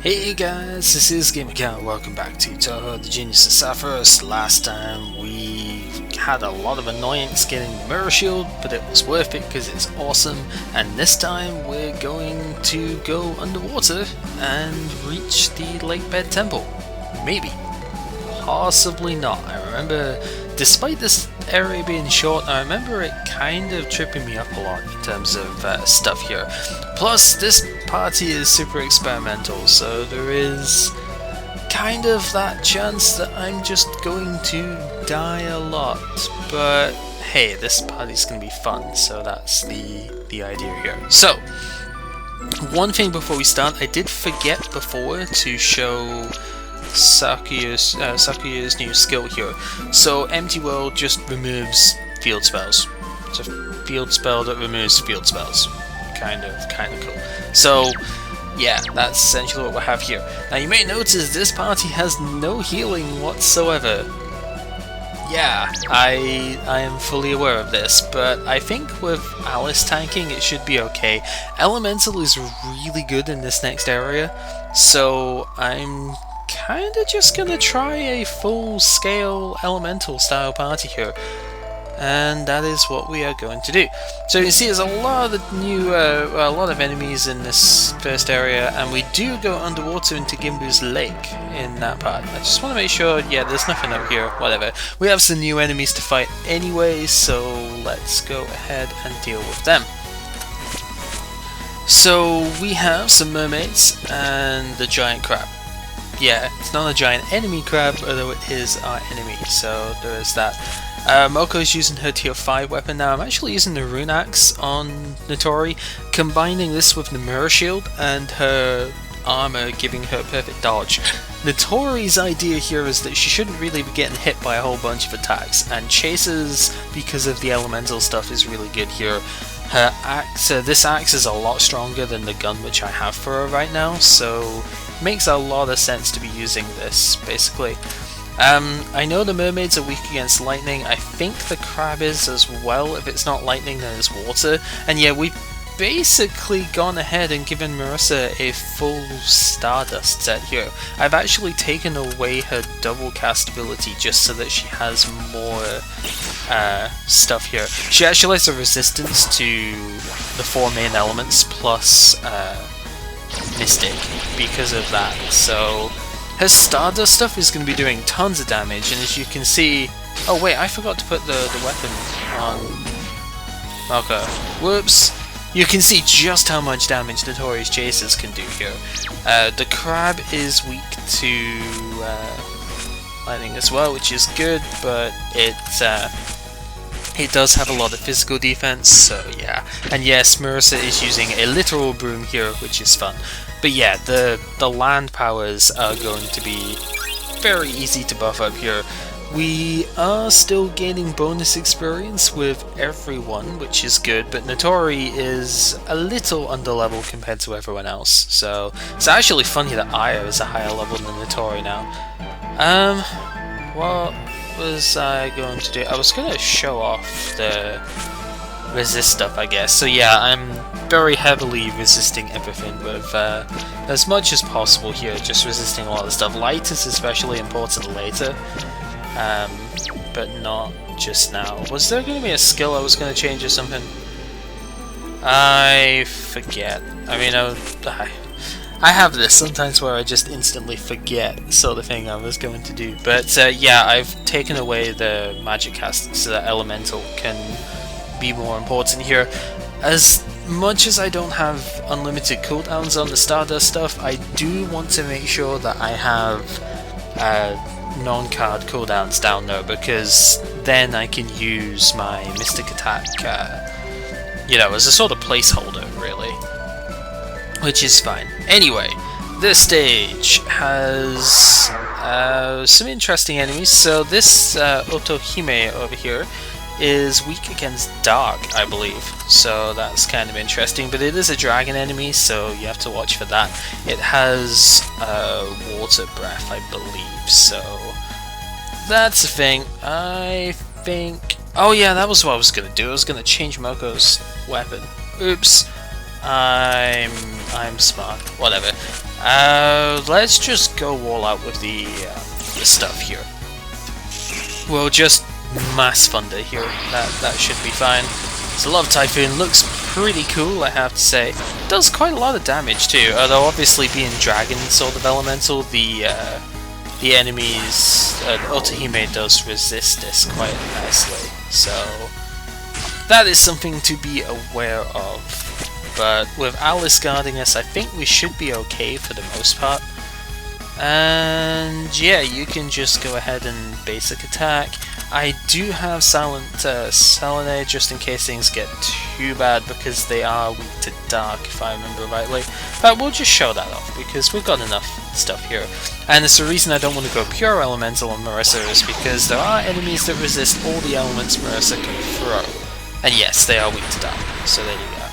Hey guys, this is GameAccount. Welcome back to Touhou, the Genius of Sapphires. Last time we had a lot of annoyance getting the mirror shield, but it was worth it because it's awesome. And this time we're going to go underwater and reach the Lakebed Temple. Maybe. Possibly not. I remember, despite this area being short, I remember it kind of tripping me up a lot in terms of stuff here. Plus, this party is super experimental, so there is kind of that chance that I'm just going to die a lot. But hey, this party's going to be fun, so that's the idea here. So, one thing before we start, I did forget before to show Sakuya's new skill here. So Empty World just removes field spells. It's a field spell that removes field spells. Kind of cool. So yeah, that's essentially what we have here. Now you may notice this party has no healing whatsoever. Yeah, I am fully aware of this, but I think with Alice tanking it should be okay. Elemental is really good in this next area, so I'm kinda just gonna try a full-scale elemental style party here, and that is what we are going to do. So you can see there's a lot of enemies in this first area, and we do go underwater into Genbu's lake in that part. I just want to make sure, yeah, there's nothing up here, whatever. We have some new enemies to fight anyway, so let's go ahead and deal with them. So we have some mermaids and the giant crab. Yeah, it's not a giant enemy crab, although it is our enemy, so there is that. Moko is using her tier 5 weapon now. I'm actually using the rune axe on Notori, combining this with the mirror shield and her armor giving her perfect dodge. Notori's idea here is that she shouldn't really be getting hit by a whole bunch of attacks, and chases, because of the elemental stuff, is really good here. Her axe, this axe is a lot stronger than the gun which I have for her right now, so makes a lot of sense to be using this, basically. I know the mermaids are weak against lightning. I think the crab is as well. If it's not lightning, then it's water. And yeah, we've basically gone ahead and given Marissa a full Stardust set here. I've actually taken away her double cast ability just so that she has more stuff here. She actually has a resistance to the 4 main elements plus Mystic because of that. So her Stardust stuff is going to be doing tons of damage, and as you can see... Oh wait, I forgot to put the weapon on... Okay, whoops. You can see just how much damage Notori's Chasers can do here. The crab is weak to lightning as well, which is good, but it does have a lot of physical defense, so yeah. And yes, Marissa is using a literal broom here, which is fun. But yeah, the land powers are going to be very easy to buff up here. We are still gaining bonus experience with everyone, which is good, but Notori is a little underleveled compared to everyone else. So it's actually funny that Aya is a higher level than Notori now. What was I going to do? I was going to show off the resist stuff, I guess. So yeah, I'm very heavily resisting everything with as much as possible here, just resisting a lot of stuff. Light is especially important later, but not just now. Was there going to be a skill I was going to change or something? I forget. I mean, I have this sometimes where I just instantly forget sort of thing I was going to do. But yeah, I've taken away the magic cast so that elemental can be more important here. As much as I don't have unlimited cooldowns on the Stardust stuff, I do want to make sure that I have non-card cooldowns down there, because then I can use my Mystic Attack, you know, as a sort of placeholder, really. Which is fine. Anyway, this stage has some interesting enemies. So this Otohime over here is weak against dark, I believe. So that's kind of interesting. But it is a dragon enemy, so you have to watch for that. It has water breath, I believe. So that's the thing. I think... Oh yeah, that was what I was going to do. I was going to change Moko's weapon. Oops. I'm smart. Whatever. Let's just go all out with the stuff here. We'll just mass thunder here. That should be fine. So Love Typhoon looks pretty cool, I have to say. Does quite a lot of damage too, although obviously being dragon sort of elemental, the enemies, Otohime does resist this quite nicely. So that is something to be aware of. But with Alice guarding us, I think we should be okay for the most part. And yeah, you can just go ahead and basic attack. I do have Silent Saline just in case things get too bad because they are weak to dark, if I remember rightly. But we'll just show that off because we've got enough stuff here. And it's the reason I don't want to go pure elemental on Marissa is because there are enemies that resist all the elements Marissa can throw. And yes, they are weak to dark, so there you go.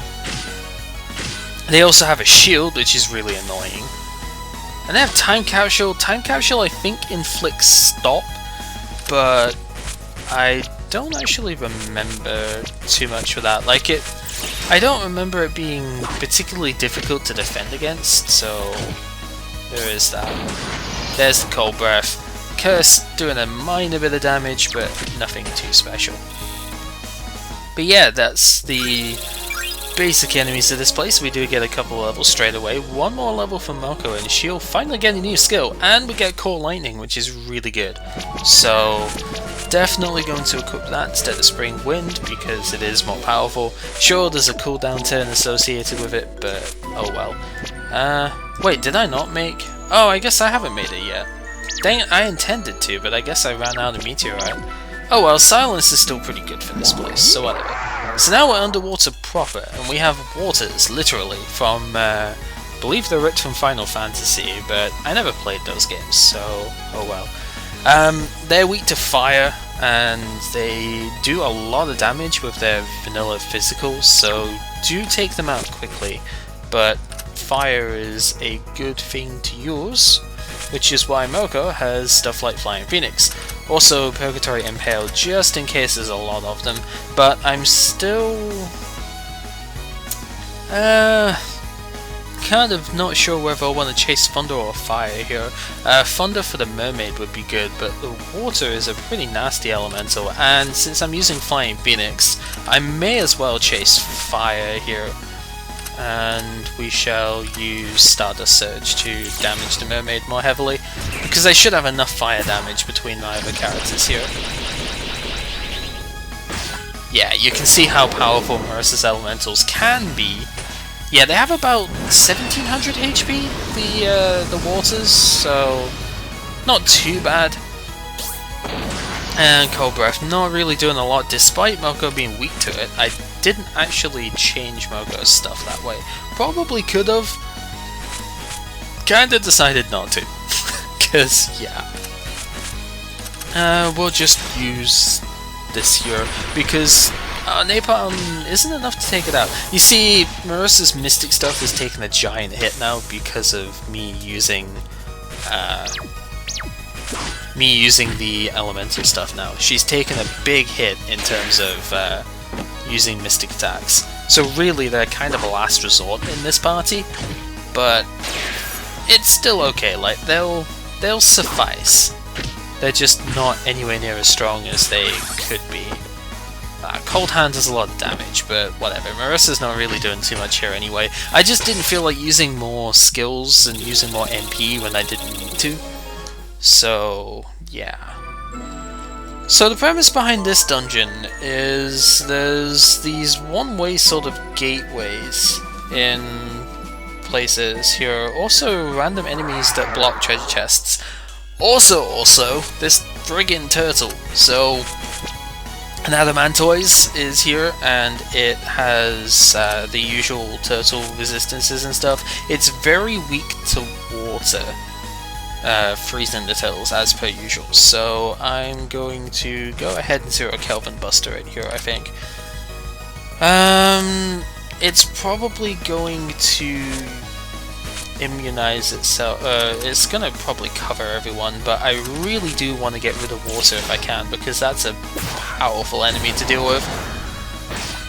They also have a shield, which is really annoying. And they have Time Capsule. Time Capsule I think inflicts stop, but I don't actually remember too much for that. Like I don't remember it being particularly difficult to defend against, so there is that. There's the Cold Breath. Curse doing a minor bit of damage, but nothing too special. But yeah, that's the basic enemies of this place. We do get a couple of levels straight away. One more level for Moko, and she'll finally get a new skill, and we get Core Lightning, which is really good. So definitely going to equip that instead of Spring Wind because it is more powerful. Sure, there's a cooldown turn associated with it, but oh well. Wait, did I not make? Oh, I guess I haven't made it yet. Dang it, I intended to, but I guess I ran out of Meteorite. Oh well, Silence is still pretty good for this place, so whatever. So now we're underwater proper, and we have waters, literally, from, I believe they're ripped from Final Fantasy, but I never played those games, so oh well. They're weak to fire, and they do a lot of damage with their vanilla physicals, so do take them out quickly, but fire is a good thing to use, which is why Moko has stuff like Flying Phoenix. Also Purgatory Impale, just in case there's a lot of them, but I'm still kind of not sure whether I want to chase Thunder or Fire here. Thunder for the Mermaid would be good, but the water is a pretty nasty elemental, and since I'm using Flying Phoenix, I may as well chase Fire here. And we shall use Stardust Surge to damage the Mermaid more heavily, because I should have enough fire damage between my other characters here. Yeah, you can see how powerful Marissa's elementals can be. Yeah, they have about 1700 HP, the waters, so not too bad. And Cold Breath, not really doing a lot, despite Moko being weak to it. I didn't actually change Moko's stuff that way. Probably could have. Kinda decided not to. Cause, yeah. We'll just use this here, because Napalm isn't enough to take it out. You see, Marissa's Mystic stuff is taking a giant hit now because of me using the elemental stuff now. She's taken a big hit in terms of using mystic attacks. So really they're kind of a last resort in this party, but it's still okay, like they'll suffice. They're just not anywhere near as strong as they could be. Cold Hand does a lot of damage, but whatever. Marissa's not really doing too much here anyway. I just didn't feel like using more skills and using more MP when I didn't need to. So, yeah. So the premise behind this dungeon is there's these one-way sort of gateways in places here. Also random enemies that block treasure chests. Also, this friggin' turtle. So, an Adamantoise is here, and it has the usual turtle resistances and stuff. It's very weak to water. Freezing the turtles as per usual, so I'm going to go ahead and zero Kelvin Buster right here, I think. It's probably going to immunize itself. It's gonna probably cover everyone, but I really do want to get rid of water if I can, because that's a powerful enemy to deal with.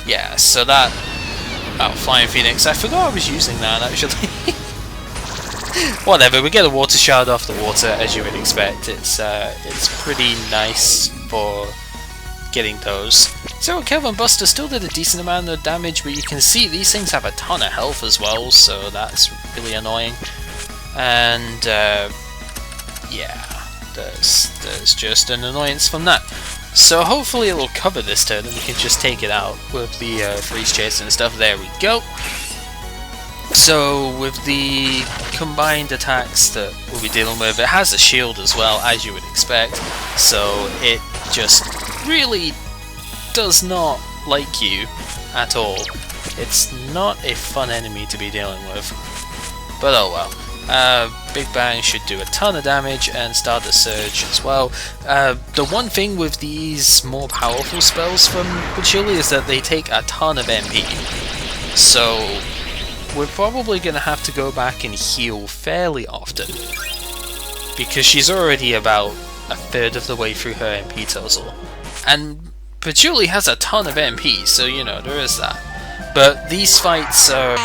Yeah, so that Oh, Flying Phoenix. I forgot I was using that actually. Whatever, we get a water shard off the water as you would expect. It's pretty nice for getting those. So Kelvin Buster still did a decent amount of damage, but you can see these things have a ton of health as well, so that's really annoying. And yeah, there's just an annoyance from that. So hopefully it will cover this turn and we can just take it out with the freeze chase and stuff. There we go. So with the combined attacks that we'll be dealing with, it has a shield as well, as you would expect, so it just really does not like you at all. It's not a fun enemy to be dealing with, but oh well. Big Bang should do a ton of damage and start the surge as well. The one thing with these more powerful spells from Patchouli is that they take a ton of MP, so we're probably going to have to go back and heal fairly often, because she's already about a third of the way through her MP total. And Patchouli has a ton of MP, so you know, there is that. But these fights are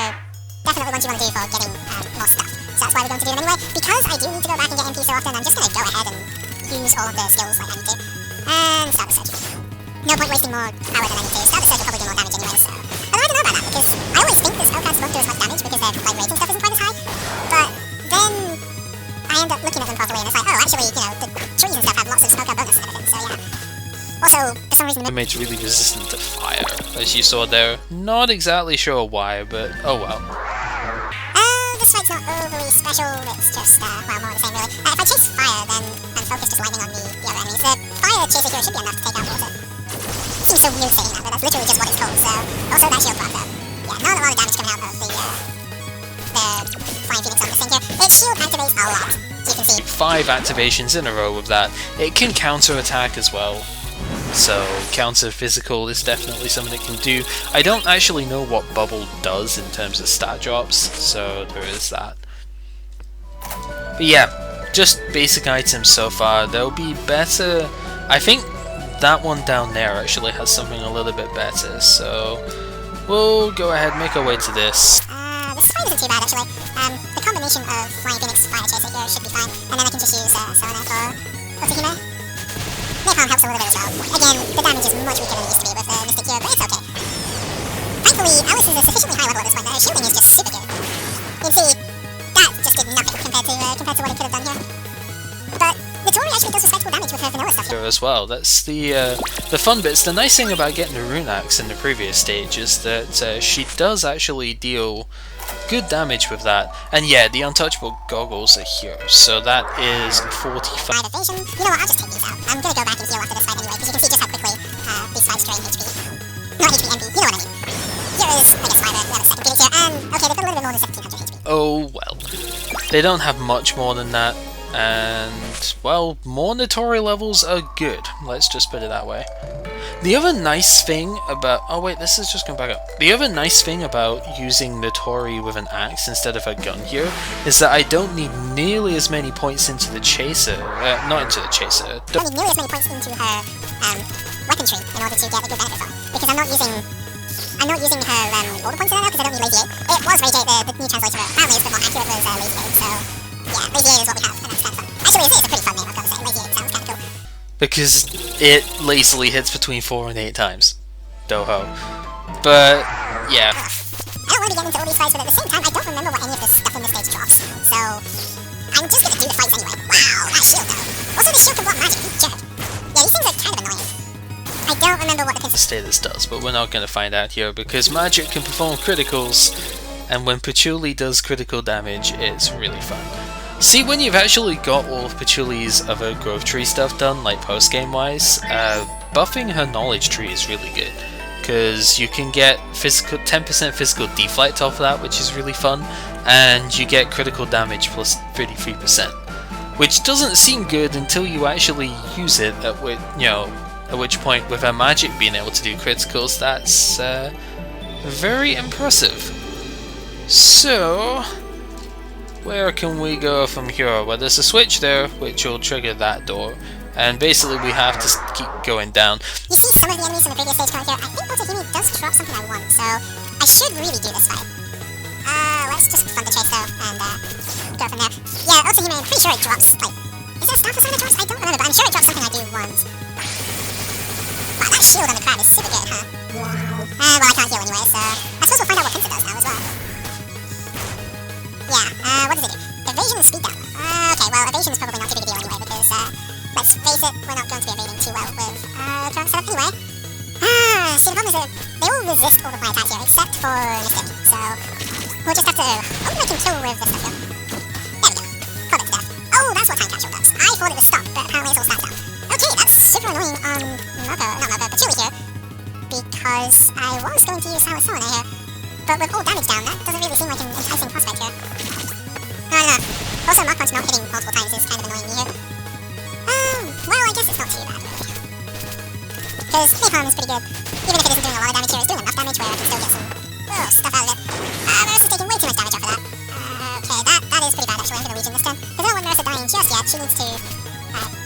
definitely ones you want to do for getting more stuff. So that's why we're going to do them anyway. Because I do need to go back and get MP so often, I'm just going to go ahead and use all of the skills like I need to. And start the surge. No point wasting more power than I need to. Start the surge will probably do more damage anyway, so... Although I don't know about that, because I always think that spellcasts won't do as much damage because their like rate and stuff isn't quite as high. But then I end up looking at them properly and it's like, oh, actually, you know, the trees and stuff have lots of spellcast bonus and everything, so yeah. Also, for some reason... Mermaid's really resistant to fire, as you saw there. Not exactly sure why, but oh well. This fight's not overly special, it's just, well, more of the same really. If I chase fire, then, and focus just lightning on the other enemies, the fire chaser hero should be enough to take out water. It seems so weird saying that, but that's literally just what it's called, so... Also, that shield buff, though. Yeah, not a lot of damage coming out of the Flying Phoenix on this thing here. Its shield activates a lot, so you can see... 5 activations in a row with that. It can counter-attack as well. So, counter physical is definitely something it can do. I don't actually know what Bubble does in terms of stat drops, so there is that. But yeah, just basic items so far. They'll be better. I think that one down there actually has something a little bit better, so we'll go ahead, make our way to this. This fight isn't too bad actually. The combination of Flying Phoenix, Fire Chaser here should be fine, and then I can just use Sonar for Otohime. Napalm helps a little bit as well. Again, the damage is much weaker than it used to be with Mystic Cure, but it's okay. Thankfully, Alice is a sufficiently high level at this point that her shielding is just super good. You can see, that just did nothing compared to what it could have done here. But the Tori actually does respectable damage with her vanilla stuff here. As well, that's the fun bits. The nice thing about getting the Rune Axe in the previous stage is that she does actually deal good damage with that. And yeah, the untouchable goggles are here, so that is 45. Evasion. You know what, I'll just take these out. I'm gonna go back and heal after this fight anyway, because you can see just how quickly these fights drain HP. Not HP, MP, you know what I mean. Here is, I guess, Fiber, we have a second Phoenix here, and okay, they've got a little bit more than 1700 HP. Oh well. They don't have much more than that, and, well, more Notori levels are good. Let's just put it that way. The other nice thing about... Oh wait, this is just going back up. The other nice thing about using Notori with an axe instead of a gun here is that I don't need nearly as many points into the chaser. Not into the chaser. I don't need nearly as many points into her weapon tree in order to get a good benefit from. Because I'm not using her order points in there now because I don't need Lazy 8. It was Rage 8, the new translator apparently is a bit more accurate with Lazy 8, so yeah, Lazy 8 is what we have, and that's kind of fun. Actually, Lazy 8 is a pretty fun name, I've got to say. Lazy 8 sounds kind of cool. Because it lazily hits between 4 and 8 times. Touhou. But, yeah. I don't want to be getting into all these fights, but at the same time, I don't remember what any of this stuff in this stage drops. So, I'm just going to do the fights anyway. Wow, that shield though. Also, the shield can block magic, you jerk. Yeah, these things are kind of annoying. I don't remember what the status does, but we're not going to find out here because magic can perform criticals, and when Patchouli does critical damage, it's really fun. See, when you've actually got all of Patchouli's other growth tree stuff done, like post-game wise, buffing her knowledge tree is really good, because you can get 10% physical deflect off of that, which is really fun, and you get critical damage plus 33%, which doesn't seem good until you actually use it, at which point with her magic being able to do criticals, that's very impressive. So, where can we go from here? Well, there's a switch there, which will trigger that door, and basically we have to keep going down. You see some of the enemies from the previous stage come here. I think Otohime does drop something I want, so I should really do this fight. Let's just fund the chase though, and go from there. Yeah, Otohime, I'm pretty sure it drops, like, is it a staff assign it drops? I don't remember, but I'm sure it drops something I do once. Wow, that shield on the crab is super good, huh? Well, I can't heal anyway, so I suppose we'll find out what pincer does now as well. Yeah, what does it do? Evasion and speed down. Okay, well, evasion is probably not too big a deal anyway, because, let's face it, we're not going to be evading too well with, current setup anyway. See, the problem is that they all resist all of my attacks here, except for Mystic, so we'll just have to... I wonder if I can kill with this stuff here. There we go. Call it to death. Oh, that's what time capsule does. I thought it was stop, but apparently it's all stats down. Okay, that's super annoying on Patchouli here, because I was going to use Sour Summoner here, but with all damage down, that doesn't really seem like an enticing prospect here. I don't know. Also, Mach Punch not hitting multiple times is kind of annoying me here. Well, I guess it's not too bad, really. Because Napalm is pretty good. Even if it isn't doing a lot of damage here, it's doing enough damage where I can still get some stuff out of it. Marissa's taking way too much damage off of that. Okay, that is pretty bad actually for the Legion this turn. Because I don't want Marissa dying just yet. She needs to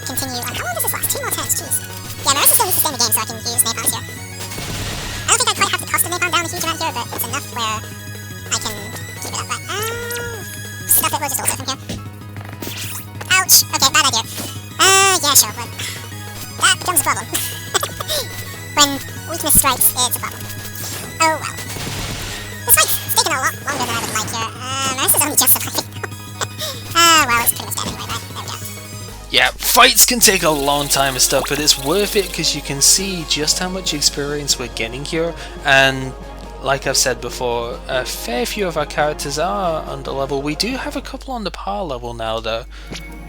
continue on. How long does this last? 2 more turns, jeez. Yeah, Marissa still needs to stay in the game so I can use Napalms here. I don't think I quite have to cost the Napalm down a huge amount here, but it's enough where I can keep it up. Right? Stuff it, we'll just ult it from here. Ouch! Okay, bad idea. Yeah, sure, but that becomes a problem. When weakness strikes, it's a problem. Oh well. This fight's taken a lot longer than I would like here. Marissa's only just surviving. Well, it's pretty much dead anyway, right? There we go. Yeah, fights can take a long time and stuff, but it's worth it because you can see just how much experience we're getting here, and like I've said before, a fair few of our characters are under level. We do have a couple on the par level now though,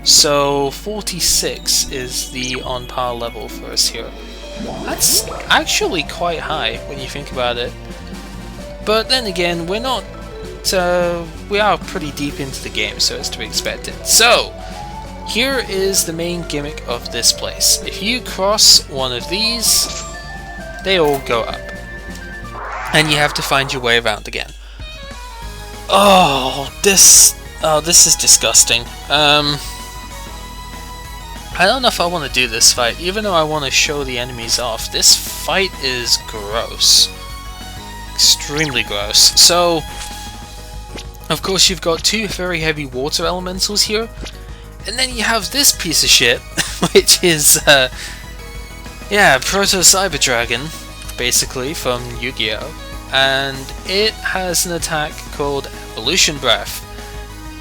so 46 is the on par level for us here. That's actually quite high when you think about it. But then again, we're not... we are pretty deep into the game, so it's to be expected. So, here is the main gimmick of this place. If you cross one of these, they all go up. And you have to find your way around again. Oh, this is disgusting. I don't know if I want to do this fight, even though I want to show the enemies off. This fight is gross. Extremely gross. So, of course you've got 2 very heavy water elementals here, and then you have this piece of shit, which is, yeah, Proto-Cyber Dragon, basically, from Yu-Gi-Oh! And it has an attack called Evolution Breath.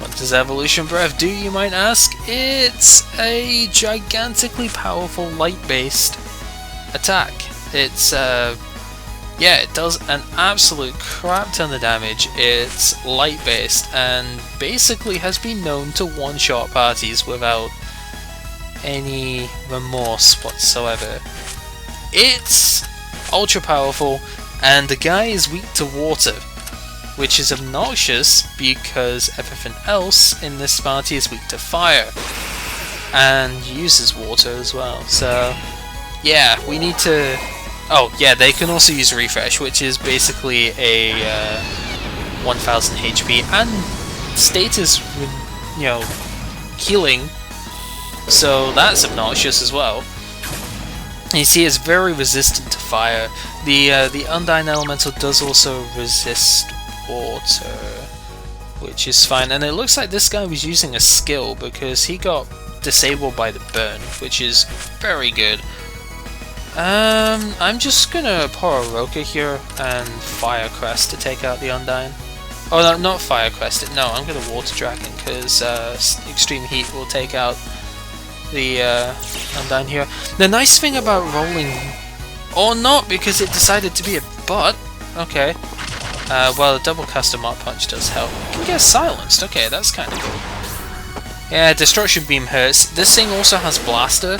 What does Evolution Breath do, you might ask? It's a gigantically powerful light-based attack. It's, yeah, it does an absolute crap ton of damage. It's light-based and basically has been known to one-shot parties without any remorse whatsoever. It's ultra-powerful, and the guy is weak to water, which is obnoxious because everything else in this party is weak to fire and uses water as well. So yeah, we need to... Oh yeah, they can also use refresh, which is basically a 1000 HP and status, you know, healing, so that's obnoxious as well. And you see, it's very resistant to fire. The Undine Elemental does also resist water, which is fine. And it looks like this guy was using a skill because he got disabled by the burn, which is very good. I'm just gonna pour a Roka here and Fire Crest to take out the Undine. Oh no, not Fire Crest it. No, I'm gonna Water Dragon because Extreme Heat will take out the Undine here. The nice thing about rolling, or not, because it decided to be a bot. Okay. Well, the double custom Mach Punch does help. You can get silenced. Okay, that's kind of cool. Yeah, Destruction Beam hurts. This thing also has Blaster,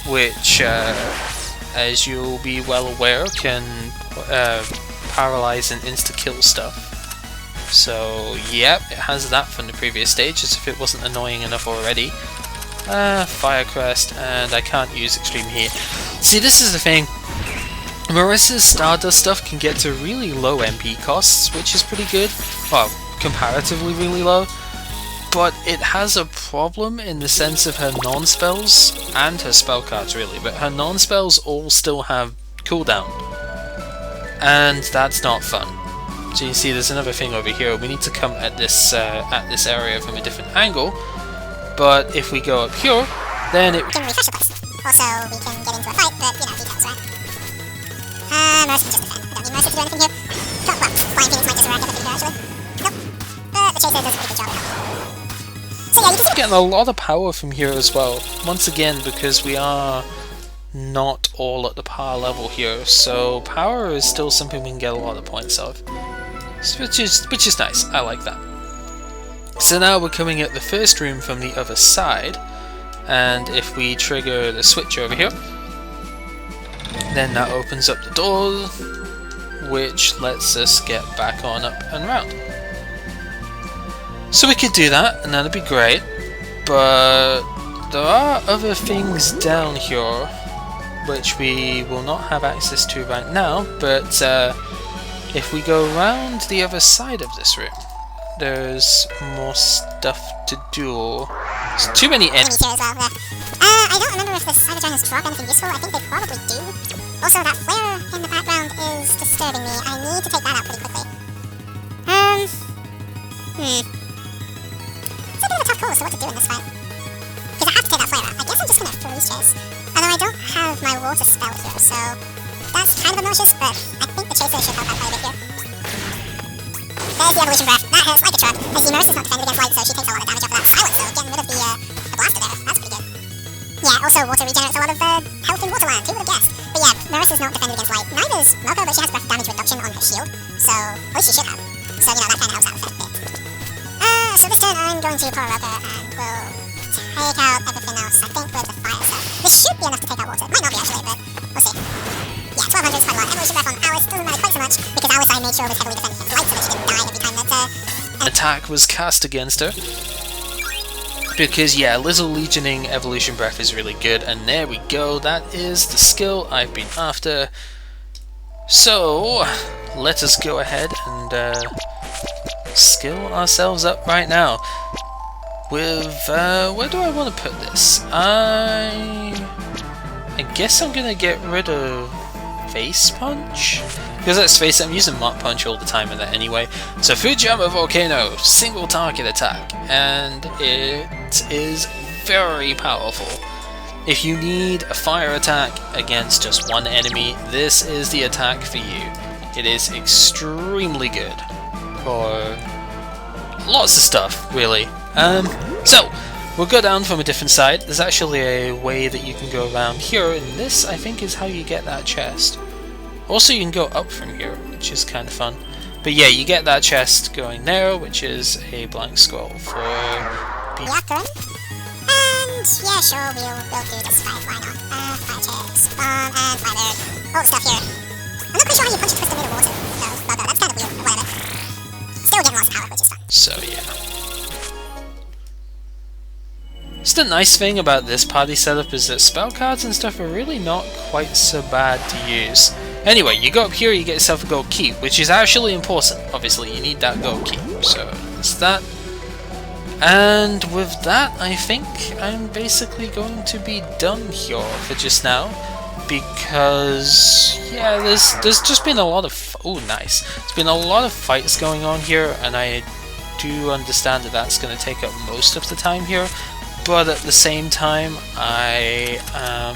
which, as you'll be well aware, can paralyze and insta-kill stuff. So, yep, it has that from the previous stage, as if it wasn't annoying enough already. Fire Crest, and I can't use Extreme Heat. See, this is the thing. Marissa's Stardust stuff can get to really low MP costs, which is pretty good. Well, comparatively really low. But it has a problem in the sense of her non-spells, and her spell cards really, but her non-spells all still have cooldown. And that's not fun. So you see there's another thing over here. We need to come at this area from a different angle. But if we go up here, then it... We can refresh the place. Also, we can get into a fight, but, you know, details, right? Mercy can just defend. I don't need Mercy to do anything here. Well, Flying Phoenix might just arrive at the here, actually. Nope. But the Chaser does a pretty good job now. So yeah, you can see... Getting a lot of power from here as well. Once again, because we are not all at the power level here, so power is still something we can get a lot of points of. Which is nice. I like that. So now we're coming at the first room from the other side, and if we trigger the switch over here, then that opens up the door, which lets us get back on up and round. So we could do that, and that'd be great, but there are other things down here which we will not have access to right now, but if we go around the other side of this room, there's more stuff to do. There's too many enemies here as well. I don't remember if the Cyber Giants drop anything useful. I think they probably do. Also, that flare in the background is disturbing me. I need to take that out pretty quickly. It's a bit of a tough call as to what to do in this fight. Because I have to take that flare out. I guess I'm just going to freeze chase. Although I don't have my water spell here, so that's kind of obnoxious, but I think the Chaser should help out quite a bit here. There's the Evolution Breath. That hurts like a truck. I see Marissa's not defended against light, so she takes a lot of damage off of that. Silence, though, getting rid of the blaster there. That's pretty good. Yeah, also water regenerates a lot of health in Waterland. Who would have guessed? But yeah, Marissa's not defended against light. Neither's Moko, but she has breath damage reduction on her shield, so at least she should have. So, you know, that kind of helps out a fair bit. So this turn I'm going to Power Rocker and we'll take out everything else, I think, with the fire stuff. This should be enough to take out water. Might not be actually, but we'll see. Yeah, 1200 is quite a lot. Evolution Breath on Alice doesn't matter quite so much, because Alice I made sure was heavily defended against light so that she didn't die every time that attack was cast against her. Because yeah, Little Legioning Evolution Breath is really good, and there we go, that is the skill I've been after. So, let us go ahead and skill ourselves up right now. With, where do I want to put this? I guess I'm gonna get rid of Face Punch? Because let's face it, I'm using Mach Punch all the time in that anyway. So Fujiyama Volcano, single target attack, and it is very powerful. If you need a fire attack against just one enemy, this is the attack for you. It is extremely good for lots of stuff, really. So, we'll go down from a different side. There's actually a way that you can go around here, and this, I think, is how you get that chest. Also, you can go up from here, which is kind of fun. But yeah, you get that chest going there, which is a blank scroll for... Yakun. And yeah, sure, we'll do this fight, why not? Fire chase, bomb, and fire bird. All the stuff here. I'm not quite sure how you punch a crystal made of water, though, but that's kind of weird, but whatever. Still getting lots of power, which is fun. So yeah. Just the nice thing about this party setup is that spell cards and stuff are really not quite so bad to use. Anyway, you go up here, you get yourself a gold key, which is actually important. Obviously, you need that gold key. So, that's that. And with that, I think I'm basically going to be done here for just now. Because, yeah, there's just been a lot of... Oh, nice. There's been a lot of fights going on here, and I do understand that that's going to take up most of the time here. But at the same time, I am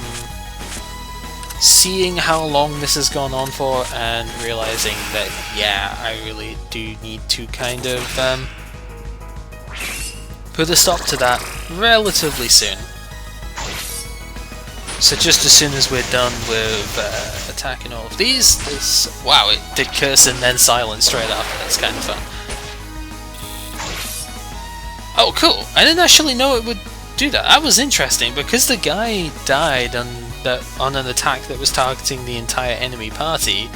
seeing how long this has gone on for and realizing that, yeah, I really do need to kind of put a stop to that relatively soon. So just as soon as we're done with attacking all of these, this... Wow, it did curse and then silence straight after. That's kind of fun. Oh, cool! I didn't actually know it would do that. That was interesting, because the guy died on an attack that was targeting the entire enemy party.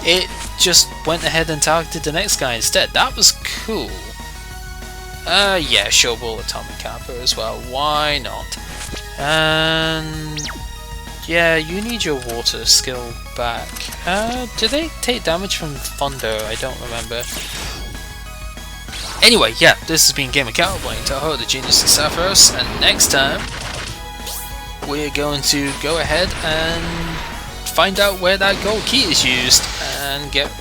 It just went ahead and targeted the next guy instead. That was cool. Yeah, sure, we'll Atomic Kappa as well. Why not? And yeah, you need your water skill back. Do they take damage from thunder? I don't remember. Anyway, yeah, this has been Gamer Cow playing Touhou, the Genius of Sapphirus, and next time we're going to go ahead and find out where that gold key is used and get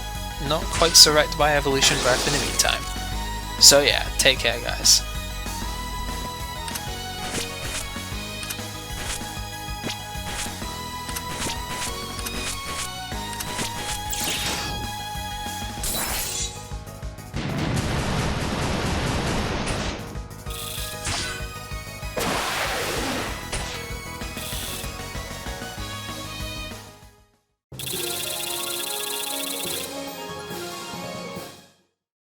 not quite so wrecked by Evolution Breath in the meantime. So yeah, take care guys.